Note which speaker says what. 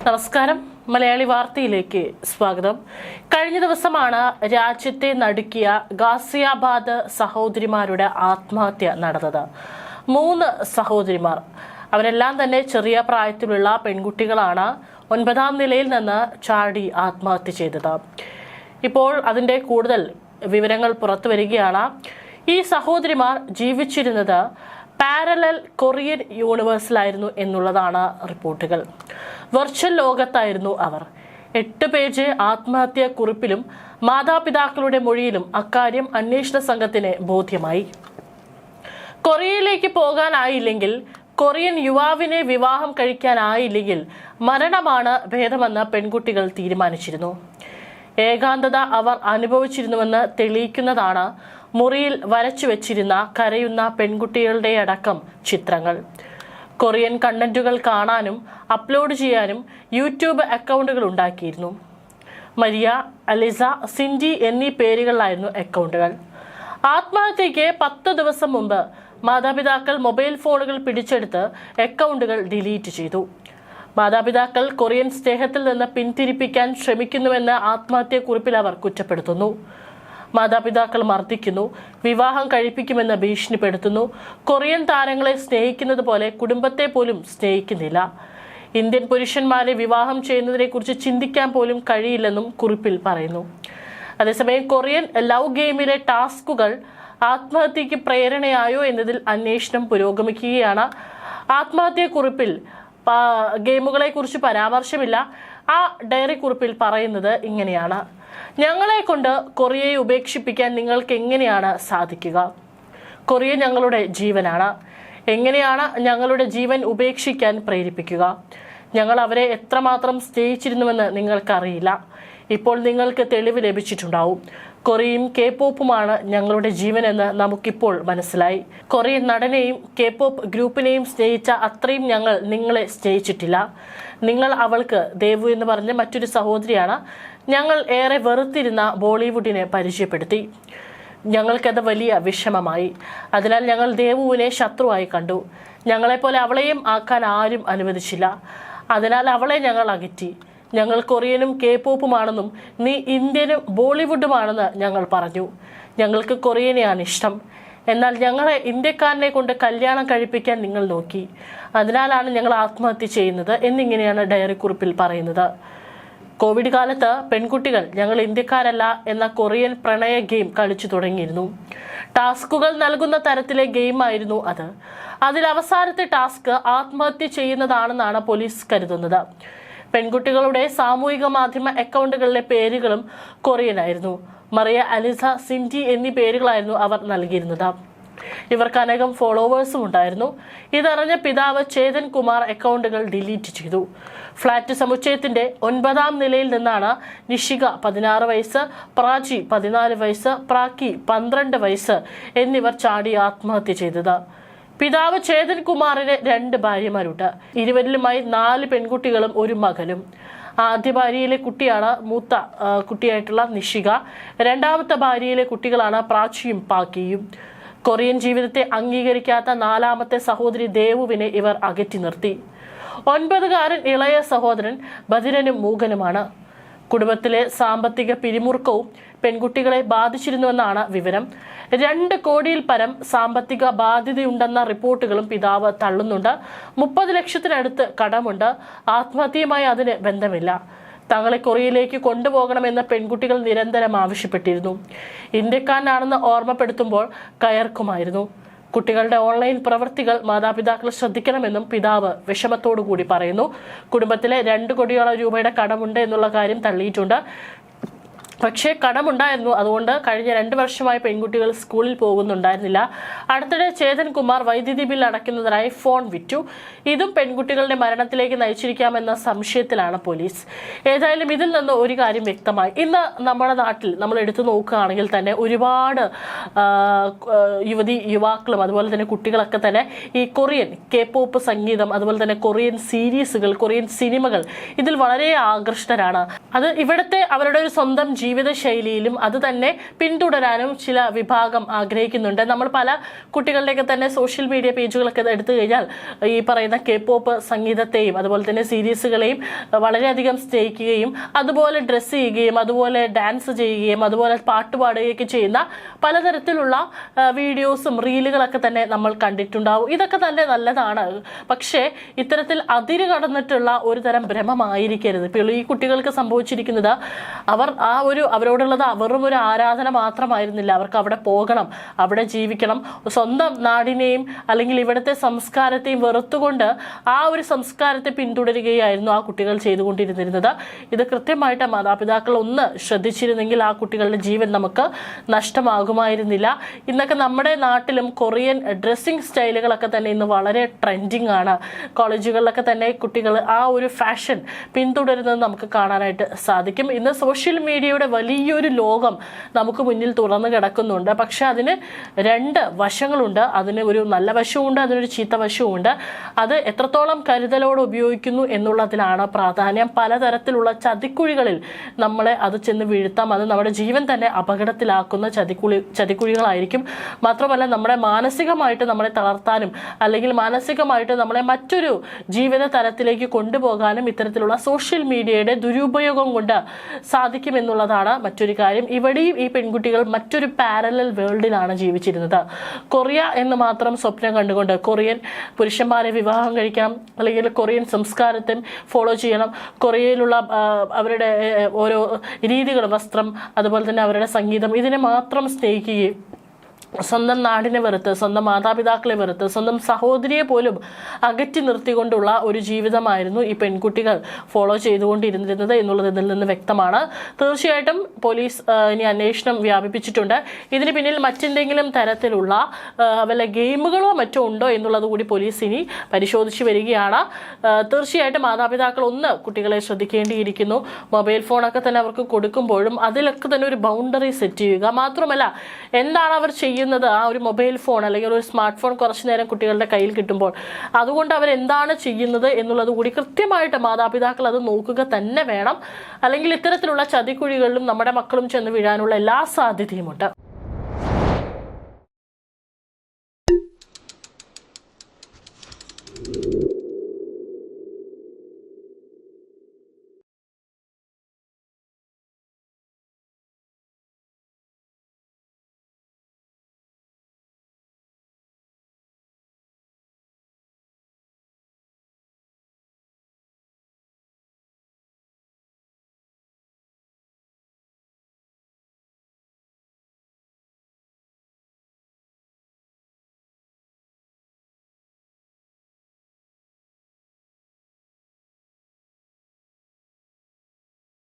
Speaker 1: നമസ്കാരം. മലയാളി വാർത്തയിലേക്ക് സ്വാഗതം. കഴിഞ്ഞ ദിവസമാണ് രാജ്യത്തെ നടുക്കിയ ഗാസിയാബാദ് സഹോദരിമാരുടെ ആത്മഹത്യ നടന്നത്. 3 സഹോദരിമാർ, അവരെല്ലാം തന്നെ ചെറിയ പ്രായത്തിലുള്ള പെൺകുട്ടികളാണ്. 9ാം നിലയിൽ നിന്ന് ചാടി ആത്മഹത്യ ചെയ്തത്. ഇപ്പോൾ അതിന്റെ കൂടുതൽ വിവരങ്ങൾ പുറത്തു വരികയാണ്. ഈ സഹോദരിമാർ ജീവിച്ചിരുന്നത് പാരലൽ കൊറിയൻ യൂണിവേഴ്സിലായിരുന്നു എന്നുള്ളതാണ് റിപ്പോർട്ടുകൾ. വെർച്വൽ ലോകത്തായിരുന്നു അവർ. 8 പേജ് ആത്മഹത്യാ കുറിപ്പിലും മാതാപിതാക്കളുടെ മൊഴിയിലും അക്കാര്യം അന്വേഷണ സംഘത്തിന് ബോധ്യമായി. കൊറിയയിലേക്ക് പോകാനായില്ലെങ്കിൽ, കൊറിയൻ യുവാവിനെ വിവാഹം കഴിക്കാനായില്ലെങ്കിൽ മരണമാണ് ഭേദമെന്ന് പെൺകുട്ടികൾ തീരുമാനിച്ചിരുന്നു. ഏകാന്തത അവർ അനുഭവിച്ചിരുന്നുവെന്ന് തെളിയിക്കുന്നതാണ് മുറിയിൽ വരച്ചു വെച്ചിരുന്ന കരയുന്ന പെൺകുട്ടികളുടെ അടക്കം ചിത്രങ്ങൾ. കൊറിയൻ കണ്ടന്റുകൾ കാണാനും അപ്ലോഡ് ചെയ്യാനും യൂട്യൂബ് അക്കൗണ്ടുകൾ ഉണ്ടാക്കിയിരുന്നു. മരിയ, അലിസ, സിൻഡി എന്നീ പേരുകളിലായിരുന്നു അക്കൗണ്ടുകൾ. ആത്മഹത്യയ്ക്ക് 10 ദിവസം മുമ്പ് മാതാപിതാക്കൾ മൊബൈൽ ഫോണുകൾ പിടിച്ചെടുത്ത് അക്കൗണ്ടുകൾ ഡിലീറ്റ് ചെയ്തു. മാതാപിതാക്കൾ കൊറിയൻ സ്നേഹത്തിൽ നിന്ന് പിന്തിരിപ്പിക്കാൻ ശ്രമിക്കുന്നുവെന്ന് ആത്മഹത്യാക്കുറിപ്പിൽ അവർ കുറ്റപ്പെടുത്തുന്നു. മാതാപിതാക്കൾ മർദ്ദിക്കുന്നു, വിവാഹം കഴിപ്പിക്കുമെന്ന് ഭീഷണിപ്പെടുത്തുന്നു. കൊറിയൻ താരങ്ങളെ സ്നേഹിക്കുന്നത് പോലെ കുടുംബത്തെ പോലും സ്നേഹിക്കുന്നില്ല. ഇന്ത്യൻ പുരുഷന്മാരെ വിവാഹം ചെയ്യുന്നതിനെക്കുറിച്ച് ചിന്തിക്കാൻ പോലും കഴിയില്ലെന്നും കുറിപ്പിൽ പറയുന്നു. അതേസമയം കൊറിയൻ ലവ് ഗെയിമിലെ ടാസ്കുകൾ ആത്മഹത്യക്ക് പ്രേരണയായോ എന്നതിൽ അന്വേഷണം പുരോഗമിക്കുകയാണ്. ആത്മഹത്യാക്കുറിപ്പിൽ ഗെയിമുകളെ കുറിച്ച് പരാമർശമില്ല. ആ ഡയറി കുറിപ്പിൽ പറയുന്നത് ഇങ്ങനെയാണ്: ഞങ്ങളെ കൊണ്ട് കൊറിയയെ ഉപേക്ഷിപ്പിക്കാൻ നിങ്ങൾക്ക് എങ്ങനെയാണ് സാധിക്കുക? കൊറിയ ഞങ്ങളുടെ ജീവനാണ്. എങ്ങനെയാണ് ഞങ്ങളുടെ ജീവൻ ഉപേക്ഷിക്കാൻ പ്രേരിപ്പിക്കുക? ഞങ്ങൾ അവരെ എത്രമാത്രം സ്നേഹിച്ചിരുന്നുവെന്ന് നിങ്ങൾക്കറിയില്ല. ഇപ്പോൾ നിങ്ങൾക്ക് തെളിവ് ലഭിച്ചിട്ടുണ്ടാവും. കൊറിയയും K-പോപ്പുമാണ് ഞങ്ങളുടെ ജീവനെന്ന് നമുക്കിപ്പോൾ മനസ്സിലായി. കൊറിയൻ നടനെയും K-പോപ്പ് ഗ്രൂപ്പിനെയും സ്നേഹിച്ച അത്രയും ഞങ്ങൾ നിങ്ങളെ സ്നേഹിച്ചിട്ടില്ല. നിങ്ങൾ അവൾക്ക്, ദേവു എന്ന് പറഞ്ഞ മറ്റൊരു സഹോദരിയാണ്, ഞങ്ങൾ ഏറെ വെറുത്തിരുന്ന ബോളിവുഡിനെ പരിചയപ്പെടുത്തി. ഞങ്ങൾക്കത് വലിയ വിഷമമായി. അതിനാൽ ഞങ്ങൾ ദേവുവിനെ ശത്രുവായി കണ്ടു. ഞങ്ങളെപ്പോലെ അവളെയും ആക്കാൻ ആരും അനുവദിച്ചില്ല. അതിനാൽ അവളെ ഞങ്ങൾ അകറ്റി. ഞങ്ങൾ കൊറിയനും K-പോപ്പുമാണെന്നും നീ ഇന്ത്യനും ബോളിവുഡുമാണെന്ന് ഞങ്ങൾ പറഞ്ഞു. ഞങ്ങൾക്ക് കൊറിയനെയാണ് ഇഷ്ടം. എന്നാൽ ഞങ്ങളെ ഇന്ത്യക്കാരനെ കൊണ്ട് കല്യാണം കഴിപ്പിക്കാൻ നിങ്ങൾ നോക്കി. അതിനാലാണ് ഞങ്ങൾ ആത്മഹത്യ ചെയ്യുന്നത് എന്നിങ്ങനെയാണ് ഡയറി കുറിപ്പിൽ പറയുന്നത്. കോവിഡ് കാലത്ത് പെൺകുട്ടികൾ ഞങ്ങൾ ഇന്ത്യക്കാരല്ല എന്ന കൊറിയൻ പ്രണയ ഗെയിം കളിച്ചു തുടങ്ങിയിരുന്നു. ടാസ്കുകൾ നൽകുന്ന തരത്തിലെ ഗെയിമായിരുന്നു അത്. അതിൽ അവസാനത്തെ ടാസ്ക് ആത്മഹത്യ ചെയ്യുന്നതാണെന്നാണ് പോലീസ് കരുതുന്നത്. പെൺകുട്ടികളുടെ സാമൂഹിക മാധ്യമ അക്കൗണ്ടുകളിലെ പേരുകളും കൊറിയനായിരുന്നു. മറിയ, അലിസ, സിൻഡി എന്നീ പേരുകളായിരുന്നു അവർ നൽകിയിരുന്നത്. ഇവർക്ക് അനേകം ഫോളോവേഴ്സും ഉണ്ടായിരുന്നു. ഇതറിഞ്ഞ പിതാവ് ചേതൻ കുമാർ അക്കൗണ്ടുകൾ ഡിലീറ്റ് ചെയ്തു. ഫ്ളാറ്റ് സമുച്ചയത്തിന്റെ 9ാം നിലയിൽ നിന്നാണ് നിഷിക 16 വയസ്സ്, പ്രാചി 14 വയസ്സ്, പ്രാക്കി 12 വയസ്സ് എന്നിവർ ചാടി ആത്മഹത്യ ചെയ്തത്. പിതാവ് ചേതൻ കുമാറിന് 2 ഭാര്യമാരുണ്ട്. ഇരുവരിലുമായി 4 പെൺകുട്ടികളും 1 മകനും. ആദ്യ ഭാര്യയിലെ കുട്ടിയാണ് മൂത്ത കുട്ടിയായിട്ടുള്ള നിഷിക. 2ാമത്തെ ഭാര്യയിലെ കുട്ടികളാണ് പ്രാച്ചിയും പാക്കിയും. കൊറിയൻ ജീവിതത്തെ അംഗീകരിക്കാത്ത 4ാമത്തെ സഹോദരി ദേവുവിനെ ഇവർ അകറ്റി നിർത്തി. 9-കാരൻ ഇളയ സഹോദരൻ ബധിരനും മൂകനുമാണ്. കുടുംബത്തിലെ സാമ്പത്തിക പിരിമുറുക്കവും പെൺകുട്ടികളെ ബാധിച്ചിരുന്നുവെന്നാണ് വിവരം. 2 കോടിയിൽ പരം സാമ്പത്തിക ബാധ്യതയുണ്ടെന്ന റിപ്പോർട്ടുകളും പിതാവ് തള്ളുന്നുണ്ട്. 30 ലക്ഷത്തിനടുത്ത് കടമുണ്ട്. ആത്മഹത്യയുമായി അതിന് ബന്ധമില്ല. തങ്ങളെ കൊറിയയിലേക്ക് കൊണ്ടുപോകണമെന്ന് പെൺകുട്ടികൾ നിരന്തരം ആവശ്യപ്പെട്ടിരുന്നു. ഇന്ത്യക്കാരനാണെന്ന് ഓർമ്മപ്പെടുത്തുമ്പോൾ കയർക്കുമായിരുന്നു. കുട്ടികളുടെ ഓൺലൈൻ പ്രവൃത്തികൾ മാതാപിതാക്കൾ ശ്രദ്ധിക്കണമെന്നും പിതാവ് വിഷമത്തോടുകൂടി പറയുന്നു. കുടുംബത്തിലെ 2 കോടിയോളം രൂപയുടെ കടമുണ്ട് എന്നുള്ള കാര്യം തള്ളിയിട്ടുണ്ട്. പക്ഷേ കടമുണ്ടായിരുന്നു. അതുകൊണ്ട് കഴിഞ്ഞ 2 വർഷമായി പെൺകുട്ടികൾ സ്കൂളിൽ പോകുന്നുണ്ടായിരുന്നില്ല. അടുത്തിടെ ചേതൻ കുമാർ വൈദ്യുതി ബിൽ അടയ്ക്കുന്നതിനായി ഫോൺ വിറ്റു. ഇതും പെൺകുട്ടികളുടെ മരണത്തിലേക്ക് നയിച്ചിരിക്കാമെന്ന സംശയത്തിലാണ് പോലീസ്. ഏതായാലും ഇതിൽ നിന്ന് ഒരു കാര്യം വ്യക്തമായി. ഇന്ന് നമ്മുടെ നാട്ടിൽ നമ്മൾ എടുത്തു നോക്കുകയാണെങ്കിൽ തന്നെ ഒരുപാട് യുവാക്കളും അതുപോലെ തന്നെ കുട്ടികളൊക്കെ തന്നെ ഈ കൊറിയൻ K-പോപ്പ് സംഗീതം, അതുപോലെ തന്നെ കൊറിയൻ സീരീസുകൾ, കൊറിയൻ സിനിമകൾ ഇതിൽ വളരെ ആകൃഷ്ടരാണ്. അത് ഇവിടുത്തെ അവരുടെ ഒരു സ്വന്തം ജീവിതശൈലിയിലും അത് തന്നെ പിന്തുടരാനും ചില വിഭാഗം ആഗ്രഹിക്കുന്നുണ്ട്. നമ്മൾ പല കുട്ടികളുടെയൊക്കെ തന്നെ സോഷ്യൽ മീഡിയ പേജുകളൊക്കെ എടുത്തു കഴിഞ്ഞാൽ ഈ പറയുന്ന K-pop സംഗീതത്തെയും അതുപോലെ തന്നെ സീരീസുകളെയും വളരെയധികം സ്നേഹിക്കുകയും അതുപോലെ ഡ്രസ്സ് ചെയ്യുകയും അതുപോലെ ഡാൻസ് ചെയ്യുകയും അതുപോലെ പാട്ട് പാടുകയൊക്കെ ചെയ്യുന്ന പലതരത്തിലുള്ള വീഡിയോസും റീലുകളൊക്കെ തന്നെ നമ്മൾ കണ്ടിട്ടുണ്ടാവും. ഇതൊക്കെ തന്നെ നല്ലതാണ്. പക്ഷേ ഇത്തരത്തിൽ അതിര് കടന്നിട്ടുള്ള ഒരു തരം ഭ്രമമായിരിക്കരുത്. ഇപ്പോൾ ഈ കുട്ടികൾക്ക് സംഭവിച്ചിരിക്കുന്നത് അവരോടുള്ളത് വെറും ഒരു ആരാധന മാത്രമായിരുന്നില്ല. അവർക്ക് അവിടെ പോകണം, അവിടെ ജീവിക്കണം, സ്വന്തം നാടിനെയും അല്ലെങ്കിൽ ഇവിടുത്തെ സംസ്കാരത്തെയും വെറുത്തുകൊണ്ട് ആ ഒരു സംസ്കാരത്തെ പിന്തുടരുകയായിരുന്നു ആ കുട്ടികൾ ചെയ്തുകൊണ്ടിരുന്നത്. ഇത് കൃത്യമായിട്ട് മാതാപിതാക്കൾ ഒന്ന് ശ്രദ്ധിച്ചിരുന്നെങ്കിൽ ആ കുട്ടികളുടെ ജീവൻ നമുക്ക് നഷ്ടമാകുമായിരുന്നില്ല. ഇന്നൊക്കെ നമ്മുടെ നാട്ടിലും കൊറിയൻ ഡ്രസ്സിങ് സ്റ്റൈലുകളൊക്കെ തന്നെ ഇന്ന് വളരെ ട്രെൻഡിങ് ആണ്. കോളേജുകളിലൊക്കെ തന്നെ കുട്ടികൾ ആ ഒരു ഫാഷൻ പിന്തുടരുന്നത് നമുക്ക് കാണാനായിട്ട് സാധിക്കും. ഇന്ന് സോഷ്യൽ മീഡിയയുടെ വലിയൊരു ലോകം നമുക്ക് മുന്നിൽ തുറന്നു കിടക്കുന്നുണ്ട്. പക്ഷെ അതിന് രണ്ട് വശങ്ങളുണ്ട്. അതിന് ഒരു നല്ല വശവുമുണ്ട്, അതിനൊരു ചീത്ത വശവുമുണ്ട്. അത് എത്രത്തോളം കരുതലോടെ ഉപയോഗിക്കുന്നു എന്നുള്ളതിലാണ് പ്രാധാന്യം. പലതരത്തിലുള്ള ചതിക്കുഴികളിൽ നമ്മളെ അത് ചെന്ന് വീഴ്ത്താം. അത് നമ്മുടെ ജീവൻ തന്നെ അപകടത്തിലാക്കുന്ന ചതിക്കുഴികളായിരിക്കും. മാത്രമല്ല നമ്മളെ മാനസികമായിട്ട് നമ്മളെ തളർത്താനും അല്ലെങ്കിൽ മാനസികമായിട്ട് നമ്മളെ മറ്റൊരു ജീവിത തലത്തിലേക്ക് കൊണ്ടുപോകാനും ഇത്തരത്തിലുള്ള സോഷ്യൽ മീഡിയയുടെ ദുരുപയോഗം കൊണ്ട് സാധിക്കുമെന്നുള്ളതാണ് മറ്റൊരു കാര്യം. ഇവിടെയും ഈ പെൺകുട്ടികൾ മറ്റൊരു പാരലൽ വേൾഡിലാണ് ജീവിച്ചിരുന്നത്. കൊറിയ എന്ന് മാത്രം സ്വപ്നം കണ്ടുകൊണ്ട് കൊറിയൻ പുരുഷന്മാരെ വിവാഹം കഴിക്കണം, അല്ലെങ്കിൽ കൊറിയൻ സംസ്കാരത്തെ ഫോളോ ചെയ്യണം, കൊറിയയിലുള്ള അവരുടെ ഓരോ രീതികൾ, വസ്ത്രം, അതുപോലെ തന്നെ അവരുടെ സംഗീതം, ഇതിനെ മാത്രം സ്നേഹിക്കുകയും സ്വന്തം നാടിനെ വെറുത്ത്, സ്വന്തം മാതാപിതാക്കളെ വെറുത്ത്, സ്വന്തം സഹോദരിയെ പോലും അകറ്റി നിർത്തിക്കൊണ്ടുള്ള ഒരു ജീവിതമായിരുന്നു ഈ പെൺകുട്ടികൾ ഫോളോ ചെയ്തുകൊണ്ടിരുന്നിരുന്നത് എന്നുള്ളത് ഇതിൽ നിന്ന് വ്യക്തമാണ്. തീർച്ചയായിട്ടും പോലീസ് ഇനി അന്വേഷണം വ്യാപിപ്പിച്ചിട്ടുണ്ട്. ഇതിന് പിന്നിൽ മറ്റെന്തെങ്കിലും തരത്തിലുള്ള വല്ല ഗെയിമുകളോ മറ്റോ ഉണ്ടോ എന്നുള്ളത് കൂടി പോലീസ് ഇനി പരിശോധിച്ച് വരികയാണ്. തീർച്ചയായിട്ടും മാതാപിതാക്കൾ ഒന്ന് കുട്ടികളെ ശ്രദ്ധിക്കേണ്ടിയിരിക്കുന്നു. മൊബൈൽ ഫോണൊക്കെ തന്നെ അവർക്ക് കൊടുക്കുമ്പോഴും അതിലൊക്കെ തന്നെ ഒരു ബൗണ്ടറി സെറ്റ് ചെയ്യുക. മാത്രമല്ല എന്താണ് അവർ ചെയ്യുന്നത്, ആ ഒരു മൊബൈൽ ഫോൺ അല്ലെങ്കിൽ ഒരു സ്മാർട്ട് ഫോൺ കുറച്ചു നേരം കുട്ടികളുടെ കയ്യിൽ കിട്ടുമ്പോൾ അതുകൊണ്ട് അവരെന്താണ് ചെയ്യുന്നത് എന്നുള്ളത് കൂടി കൃത്യമായിട്ട് മാതാപിതാക്കൾ അത് നോക്കുക തന്നെ വേണം. അല്ലെങ്കിൽ ഇത്തരത്തിലുള്ള ചതിക്കുഴികളിലും നമ്മുടെ മക്കളും ചെന്ന് വീഴാനുള്ള എല്ലാ സാധ്യതയുമുണ്ട്.